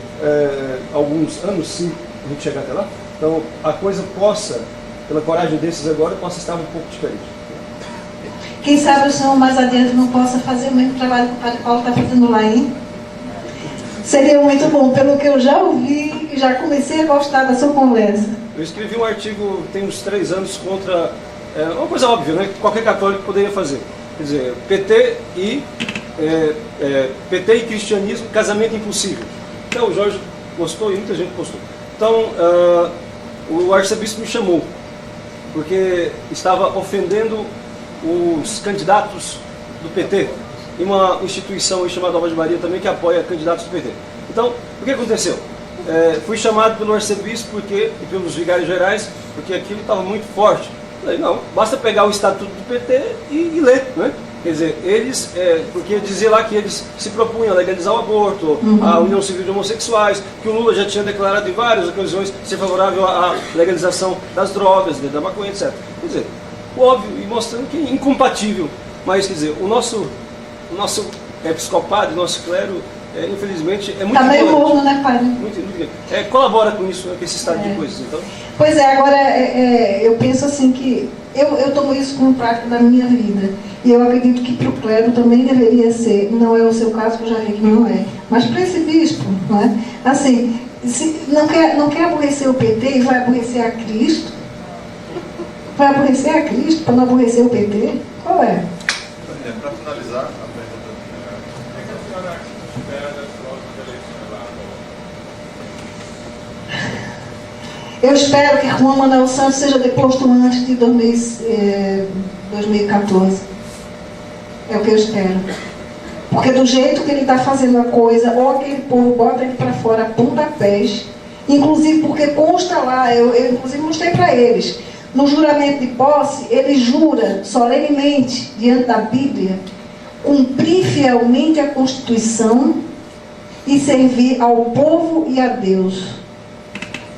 alguns anos, sim, a gente chegar até lá. Então, a coisa possa, pela coragem desses agora, possa estar um pouco diferente. Quem sabe o senhor mais adiante não possa fazer o mesmo trabalho que o Padre Paulo está fazendo lá, hein? Seria muito bom, pelo que eu já ouvi, que já comecei a gostar da sua conversa. Eu escrevi um artigo tem uns 3 anos contra uma coisa óbvia, né, que qualquer católico poderia fazer. Quer dizer, PT e cristianismo, casamento impossível. Então o Jorge postou e muita gente postou. Então o arcebispo me chamou, porque estava ofendendo os candidatos do PT, e uma instituição aí chamada Alva de Maria também que apoia candidatos do PT. Então, o que aconteceu? Fui chamado pelo arcebispo e pelos vigários gerais, porque aquilo estava muito forte. Falei, não, basta pegar o estatuto do PT e ler, né? Quer dizer, eles, porque dizia lá que eles se propunham a legalizar o aborto, a união civil de homossexuais, que o Lula já tinha declarado em várias ocasiões ser favorável à legalização das drogas, da maconha, etc. Quer dizer, óbvio, e mostrando que é incompatível. Mas, quer dizer, o nosso episcopado, o nosso clero, infelizmente, é muito... Está meio morno, né, padre? Muito colabora com isso, com esse estado de coisas. Então. Pois é, agora eu penso assim que eu tomo isso como prática da minha vida. E eu acredito que para o clero também deveria ser, não é o seu caso, que eu já vi que não é, mas para esse bispo, não é? Assim, se não quer aborrecer o PT e vai aborrecer a Cristo, vai aborrecer a Cristo para não aborrecer o PT? Qual é? Para finalizar, a pergunta. O que a senhora espera das próximas eleições lá? Eu espero que Juan Manuel Santos seja deposto antes de 2014. É o que eu espero. Porque do jeito que ele está fazendo a coisa, ou aquele povo bota ele para fora a pontapés, inclusive porque consta lá, eu inclusive mostrei para eles, no juramento de posse, ele jura solenemente, diante da Bíblia, cumprir fielmente a Constituição e servir ao povo e a Deus.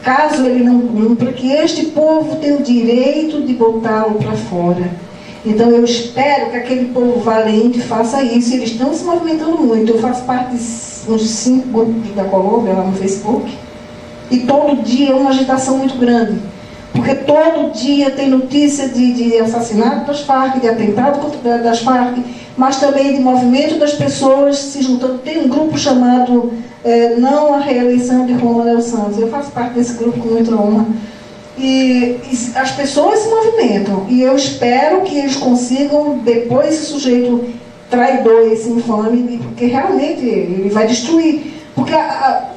Caso ele não cumpra, que este povo tem o direito de botá-lo para fora. Então eu espero que aquele povo valente faça isso. Eles estão se movimentando muito. Eu faço parte de uns 5 grupos da Colômbia lá no Facebook, e todo dia é uma agitação muito grande. Porque todo dia tem notícia de assassinato das Farc, de atentado das Farc, mas também de movimento das pessoas se juntando. Tem um grupo chamado Não à Reeleição de Juan Manuel Santos. Eu faço parte desse grupo com muita honra. E as pessoas se movimentam. E eu espero que eles consigam, depois esse sujeito traidor, esse infame, porque realmente ele vai destruir. Porque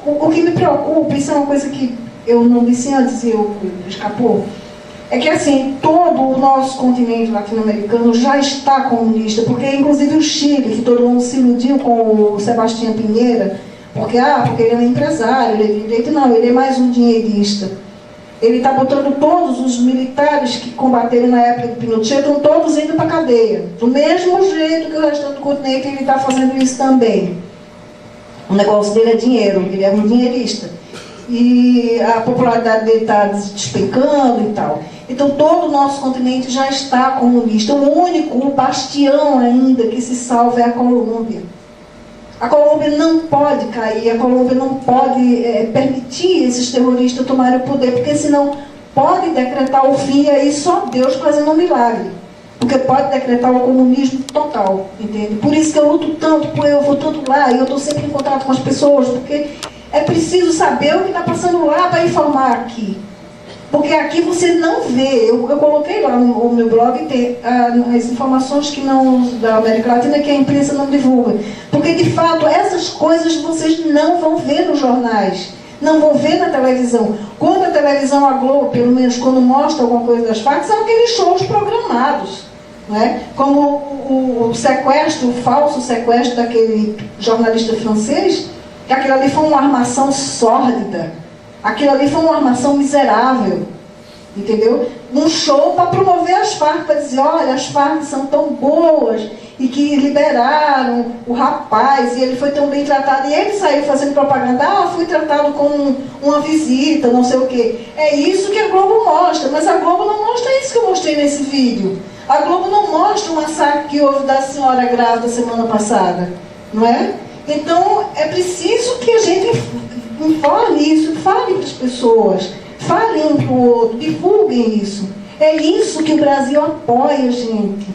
o que me preocupa, isso é uma coisa que eu não disse antes e escapou, é que assim, todo o nosso continente latino-americano já está comunista, porque inclusive o Chile, que todo mundo se iludiu com o Sebastião Pinheira, porque ele é um empresário, ele é de direito, não, ele é mais um dinheirista. Ele está botando todos os militares que combateram na época de Pinochet, estão todos indo para a cadeia. Do mesmo jeito que o restante do continente, ele está fazendo isso também. O negócio dele é dinheiro, ele é um dinheirista. E a popularidade dele está despencando e tal. Então todo o nosso continente já está comunista. O único bastião ainda que se salva é a Colômbia. A Colômbia não pode cair, a Colômbia não pode permitir esses terroristas tomarem o poder, porque senão pode decretar o fim, e aí só Deus fazendo um milagre. Porque pode decretar o comunismo total, entende? Por isso que eu luto tanto, eu vou tanto lá, e eu estou sempre em contato com as pessoas, porque é preciso saber o que está passando lá para informar aqui. Porque aqui você não vê, eu coloquei lá no meu blog, tem as informações que não, da América Latina, que a imprensa não divulga. Porque, de fato, essas coisas vocês não vão ver nos jornais, não vão ver na televisão. Quando a televisão, a Globo, pelo menos quando mostra alguma coisa das Farc, são aqueles shows programados. Não é? Como o sequestro, o falso sequestro daquele jornalista francês, que aquilo ali foi uma armação sórdida. Aquilo ali foi uma armação miserável, entendeu? Um show para promover as Farc, para dizer, olha, as Farc são tão boas, e que liberaram o rapaz, e ele foi tão bem tratado, e ele saiu fazendo propaganda, fui tratado com uma visita, não sei o quê. É isso que a Globo mostra, mas a Globo não mostra isso que eu mostrei nesse vídeo. A Globo não mostra o massacre que houve da senhora grávida semana passada, não é? Então, é preciso que a gente informe isso, fale para as pessoas, fale um para o outro, divulguem isso. É isso que o Brasil apoia, gente.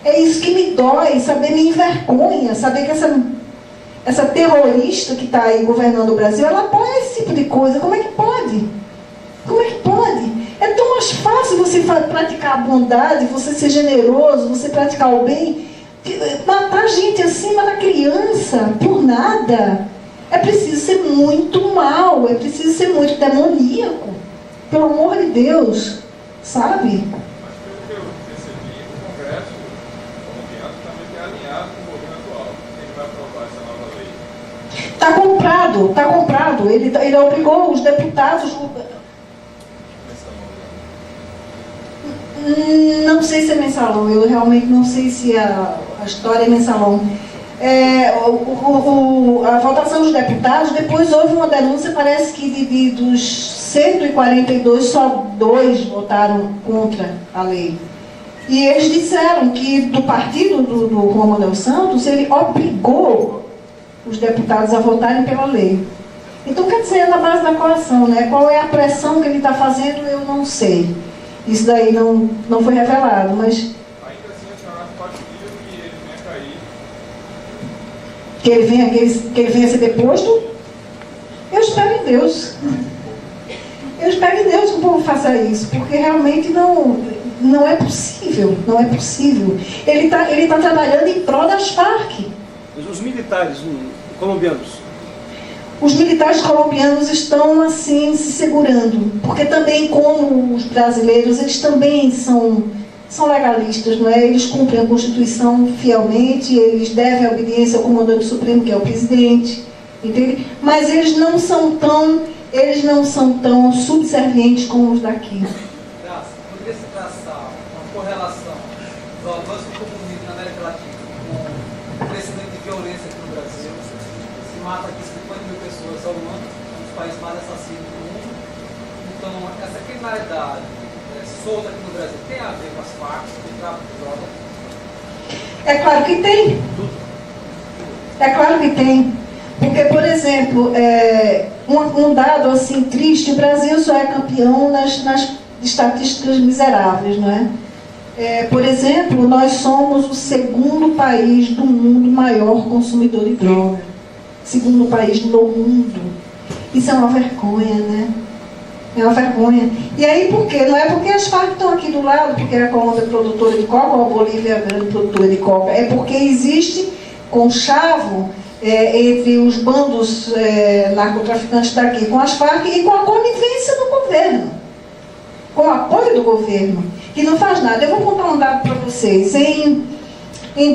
É isso que me dói, saber, me envergonha, saber que essa terrorista que está aí governando o Brasil, ela apoia esse tipo de coisa. Como é que pode? Como é que pode? É tão mais fácil você praticar a bondade, você ser generoso, você praticar o bem, matar gente assim, matar criança, por nada. É preciso ser muito mal, é preciso ser muito demoníaco. Pelo amor de Deus, sabe? Mas pelo que eu percebi, o Congresso colombiano também é alinhado com o governo atual. Ele vai aprovar essa nova lei. Está comprado. Ele obrigou os deputados. Não sei se é mensalão, eu realmente não sei se a história é mensalão. A votação dos deputados, depois houve uma denúncia, parece que dos 142, só 2 votaram contra a lei. E eles disseram que do partido do Juan Manuel Santos, ele obrigou os deputados a votarem pela lei. Então, quer dizer, é na base da coação, né? Qual é a pressão que ele está fazendo, eu não sei. Isso daí não foi revelado, mas... Ainda assim, a senhora acha factível que ele venha cair? Que ele venha ser deposto? Eu espero em Deus. Eu espero em Deus que o povo faça isso, porque realmente não é possível. Não é possível. Ele tá trabalhando em prol das Farc. Os militares colombianos. Os militares colombianos estão, assim, se segurando, porque também, como os brasileiros, eles também são legalistas, não é? Eles cumprem a Constituição fielmente, eles devem obediência ao comandante supremo, que é o presidente, entende? Mas eles não são tão subservientes como os daqui. Graça, poderia se traçar uma correlação do avanço do comunismo na América Latina com o crescimento de violência aqui no Brasil? Se mata aqui 50 mil pessoas ao ano, um dos países mais assassinos do mundo. Então, essa criminalidade solta aqui no Brasil tem a ver com as Farc, com o tráfico de drogas? É claro que tem. É claro que tem. Porque, por exemplo, um dado assim triste, o Brasil só é campeão nas estatísticas miseráveis, não é? Por exemplo, nós somos o segundo país do mundo maior consumidor de droga. Segundo país no mundo. Isso é uma vergonha, né? É uma vergonha. E aí por quê? Não é porque as Farc estão aqui do lado, porque a Colômbia é produtora de coca, ou a Bolívia é a grande produtora de coca. É porque existe conchavo entre os bandos narcotraficantes daqui com as Farc e com a conivência do governo. Com o apoio do governo, que não faz nada. Eu vou contar um dado para vocês. Em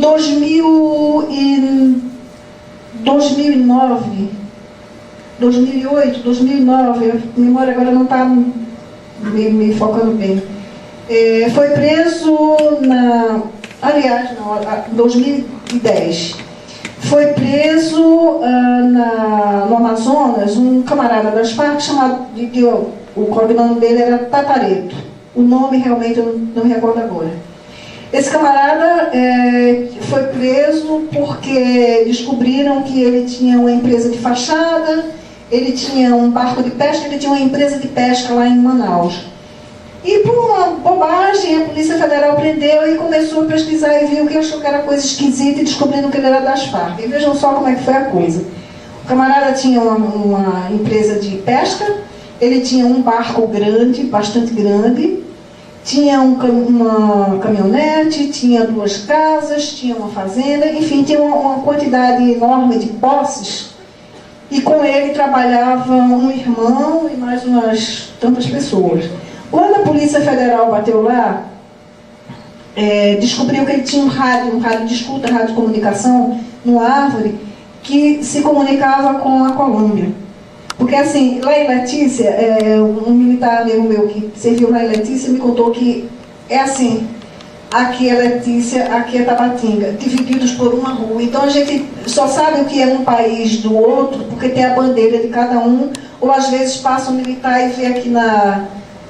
2009, 2008, 2009, a memória agora não está me focando bem. Foi preso em 2010. Foi preso no Amazonas um camarada das Farc chamado, o cognome dele era Tatareto. O nome realmente eu não me recordo agora. Esse camarada foi preso porque descobriram que ele tinha uma empresa de fachada, ele tinha um barco de pesca, ele tinha uma empresa de pesca lá em Manaus. E por uma bobagem, a Polícia Federal prendeu e começou a pesquisar e viu que achou que era coisa esquisita e descobrindo que ele era das Farc. E vejam só como é que foi a coisa. O camarada tinha uma empresa de pesca, ele tinha um barco grande, bastante grande, tinha uma caminhonete, tinha 2 casas, tinha uma fazenda, enfim, tinha uma quantidade enorme de posses. E com ele trabalhava um irmão e mais umas tantas pessoas. Quando a Polícia Federal bateu lá, descobriu que ele tinha um rádio de escuta, rádio de comunicação, numa árvore, que se comunicava com a Colômbia. Porque assim, lá em Letícia, um militar amigo meu que serviu lá em Letícia me contou que é assim, aqui é Letícia, aqui é Tabatinga, divididos por uma rua. Então a gente só sabe o que é um país do outro, porque tem a bandeira de cada um, ou às vezes passa um militar e vê aqui na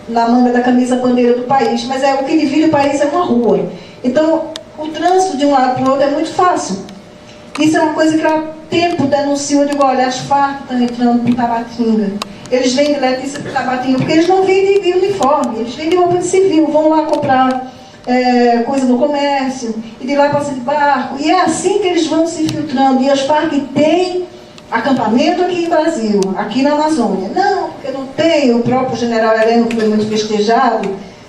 manga da camisa a bandeira do país, mas o que divide o país é uma rua. Então, o trânsito de um lado para o outro é muito fácil. Isso é uma coisa que há tempo denunciou, eu digo, olha, as Farc estão entrando para Tabatinga. Eles vêm de Letícia para Tabatinga, porque eles não vêm de uniforme, eles vêm de roupa de civil, vão lá comprar coisa no comércio, e de lá passa de barco, e é assim que eles vão se infiltrando. E as Farc têm acampamento aqui em Brasil, aqui na Amazônia. Não, porque não tem. O próprio general Heleno, que foi muito festejado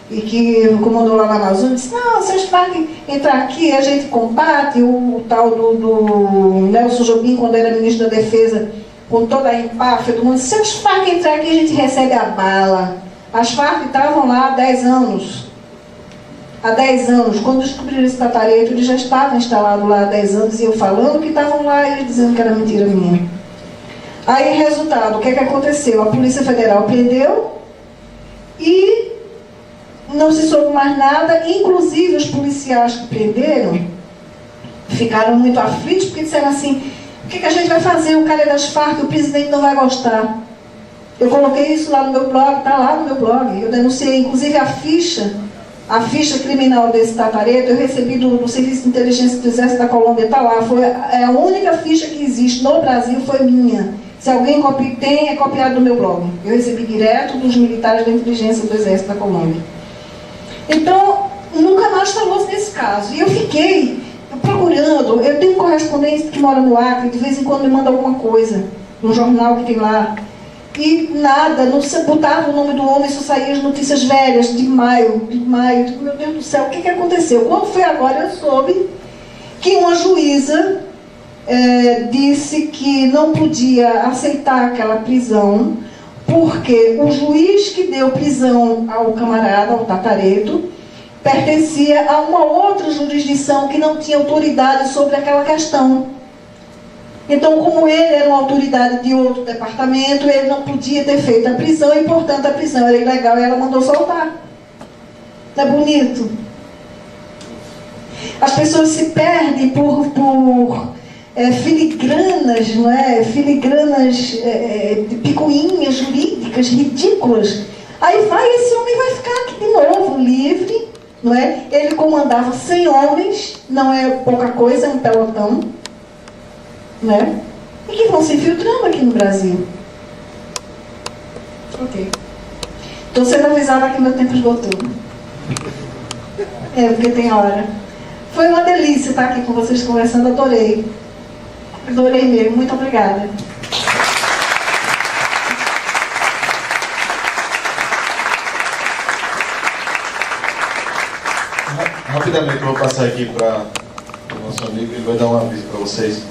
e que comandou lá na Amazônia, disse: não, se as Farc entrar aqui, a gente combate. O tal do Nelson Jobim, quando era ministro da Defesa, com toda a empáfia do mundo, se as Farc entrar aqui, a gente recebe a bala. As Farc estavam lá há 10 anos. Há 10 anos, quando descobriram esse tatareto, eles já estavam instalados lá há 10 anos, e eu falando que estavam lá e eles dizendo que era mentira minha. Aí, resultado, o que é que aconteceu? A Polícia Federal prendeu e não se soube mais nada, inclusive os policiais que prenderam ficaram muito aflitos, porque disseram assim: o que a gente vai fazer? O cara é das Farc, o presidente não vai gostar. Eu coloquei isso lá no meu blog, está lá no meu blog, eu denunciei, inclusive a ficha criminal desse tatareto, eu recebi do Serviço de Inteligência do Exército da Colômbia, está lá, é a única ficha que existe no Brasil, foi minha. Se alguém tem, é copiado do meu blog. Eu recebi direto dos militares da inteligência do Exército da Colômbia. Então, nunca mais falou nesse caso. E eu fiquei procurando, eu tenho um correspondente que mora no Acre, de vez em quando me manda alguma coisa, num jornal que tem lá. E nada, não se botava o nome do homem, só saía as notícias velhas de maio. Meu Deus do céu, o que aconteceu? Quando foi agora, eu soube que uma juíza disse que não podia aceitar aquela prisão, porque o juiz que deu prisão ao camarada, ao tatareto, pertencia a uma outra jurisdição que não tinha autoridade sobre aquela questão. Então, como ele era uma autoridade de outro departamento, ele não podia ter feito a prisão, e, portanto, a prisão era ilegal e ela mandou soltar. Não é bonito? As pessoas se perdem por filigranas, não é? Filigranas de picuinhas jurídicas ridículas. Aí esse homem vai ficar aqui de novo, livre, não é? Ele comandava 100 homens, não é pouca coisa, é um pelotão. Né? E que vão se infiltrando aqui no Brasil. Ok. Estou sendo avisada que meu tempo esgotou. Porque tem hora. Foi uma delícia estar aqui com vocês conversando, adorei. Adorei mesmo, muito obrigada. Rapidamente, eu vou passar aqui para o nosso amigo, ele vai dar um aviso para vocês.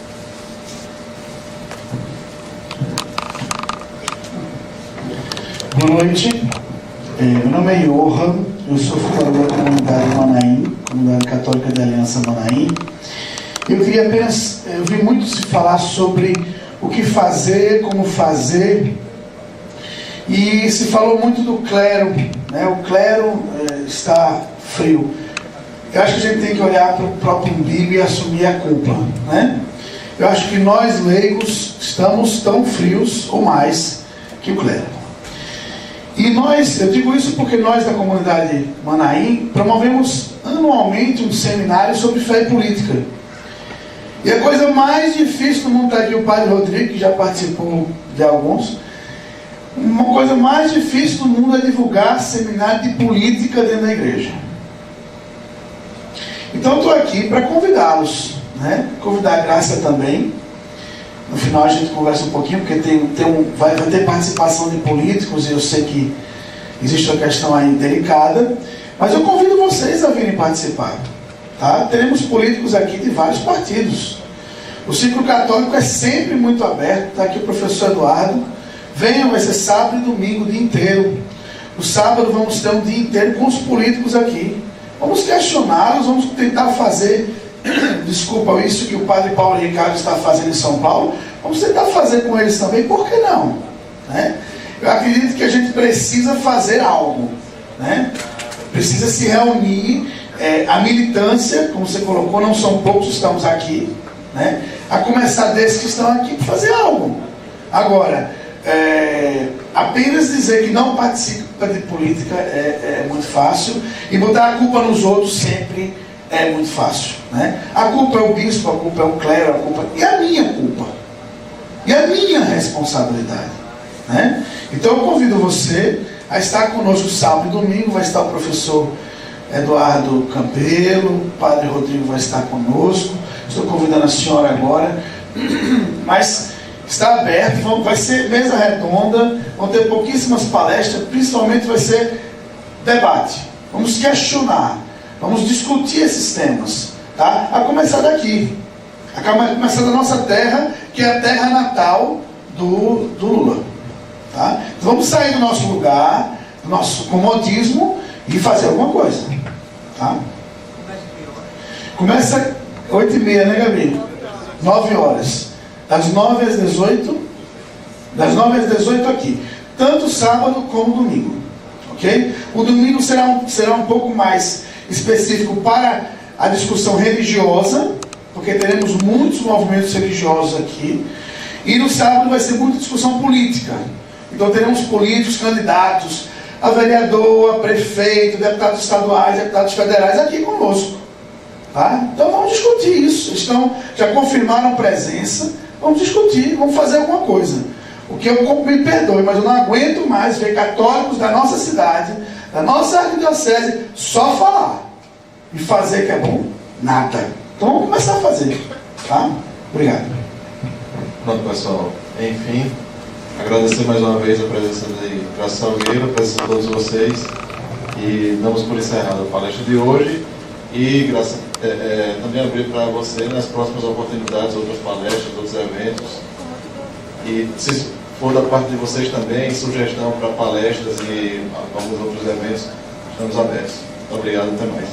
Boa noite, meu nome é Johan, eu sou fundador da comunidade Manaim, comunidade católica da Aliança Manaim. Eu queria apenas, eu vi muito se falar sobre o que fazer, como fazer, e se falou muito do clero, né? O clero está frio. Eu acho que a gente tem que olhar para o próprio umbigo e assumir a culpa, né? Eu acho que nós leigos estamos tão frios ou mais que o clero. E eu digo isso porque nós da comunidade Manaim promovemos anualmente um seminário sobre fé e política. E a coisa mais difícil do mundo, está aqui o padre Rodrigo, que já participou de alguns, uma coisa mais difícil do mundo é divulgar seminário de política dentro da igreja. Então eu estou aqui para convidá-los, né? Convidar a Graça também. No final a gente conversa um pouquinho, porque vai ter participação de políticos, e eu sei que existe uma questão aí delicada, mas eu convido vocês a virem participar. Tá? Teremos políticos aqui de vários partidos. O ciclo católico é sempre muito aberto. Está aqui o professor Eduardo. Venham, vai ser sábado e domingo o dia inteiro. No sábado vamos ter um dia inteiro com os políticos aqui. Vamos questioná-los, vamos tentar fazer... Desculpa, isso que o padre Paulo Ricardo está fazendo em São Paulo, vamos tentar fazer com eles também, por que não? Né? Eu acredito que a gente precisa fazer algo, né? Precisa se reunir, a militância, como você colocou, não são poucos que estamos aqui, né? A começar desses que estão aqui, para fazer algo. Agora, apenas dizer que não participa de política é muito fácil, e botar a culpa nos outros sempre é muito fácil, né? A culpa é o bispo, a culpa é o clero, a culpa... E a minha culpa? E a minha responsabilidade, né? Então eu convido você a estar conosco sábado e domingo. Vai estar o professor Eduardo Campelo, Padre Rodrigo vai estar conosco. Estou convidando a senhora agora, mas está aberto, vai ser mesa redonda, vão ter pouquíssimas palestras, principalmente vai ser debate. Vamos questionar, vamos discutir esses temas, tá? A começar daqui, a começar da nossa terra, que é a terra natal do Lula, tá? Então vamos sair do nosso lugar, do nosso comodismo e fazer alguma coisa, tá? Começa 8h30, né, Gabi? 9 horas. Das 9 às 18. Das 9 às 18 aqui. Tanto sábado como domingo. Ok? O domingo será um pouco mais específico para a discussão religiosa, porque teremos muitos movimentos religiosos aqui. E no sábado vai ser muita discussão política. Então teremos políticos, candidatos a vereador, a prefeito, deputados estaduais, deputados federais aqui conosco. Tá? Então vamos discutir isso. Já confirmaram presença. Vamos discutir, vamos fazer alguma coisa. O que eu me perdoe, mas eu não aguento mais ver católicos da nossa cidade, da nossa arquidiocese, só falar. E fazer que é bom? Nada. Então vamos começar a fazer. Tá? Obrigado. Pronto, pessoal. Enfim, agradecer mais uma vez a presença de Graça Salgueiro, a presença de todos vocês. E damos por encerrada a palestra de hoje. E também abrir para você nas próximas oportunidades, outras palestras, outros eventos. E se for da parte de vocês também, sugestão para palestras e alguns outros eventos, estamos abertos. Muito obrigado, até mais.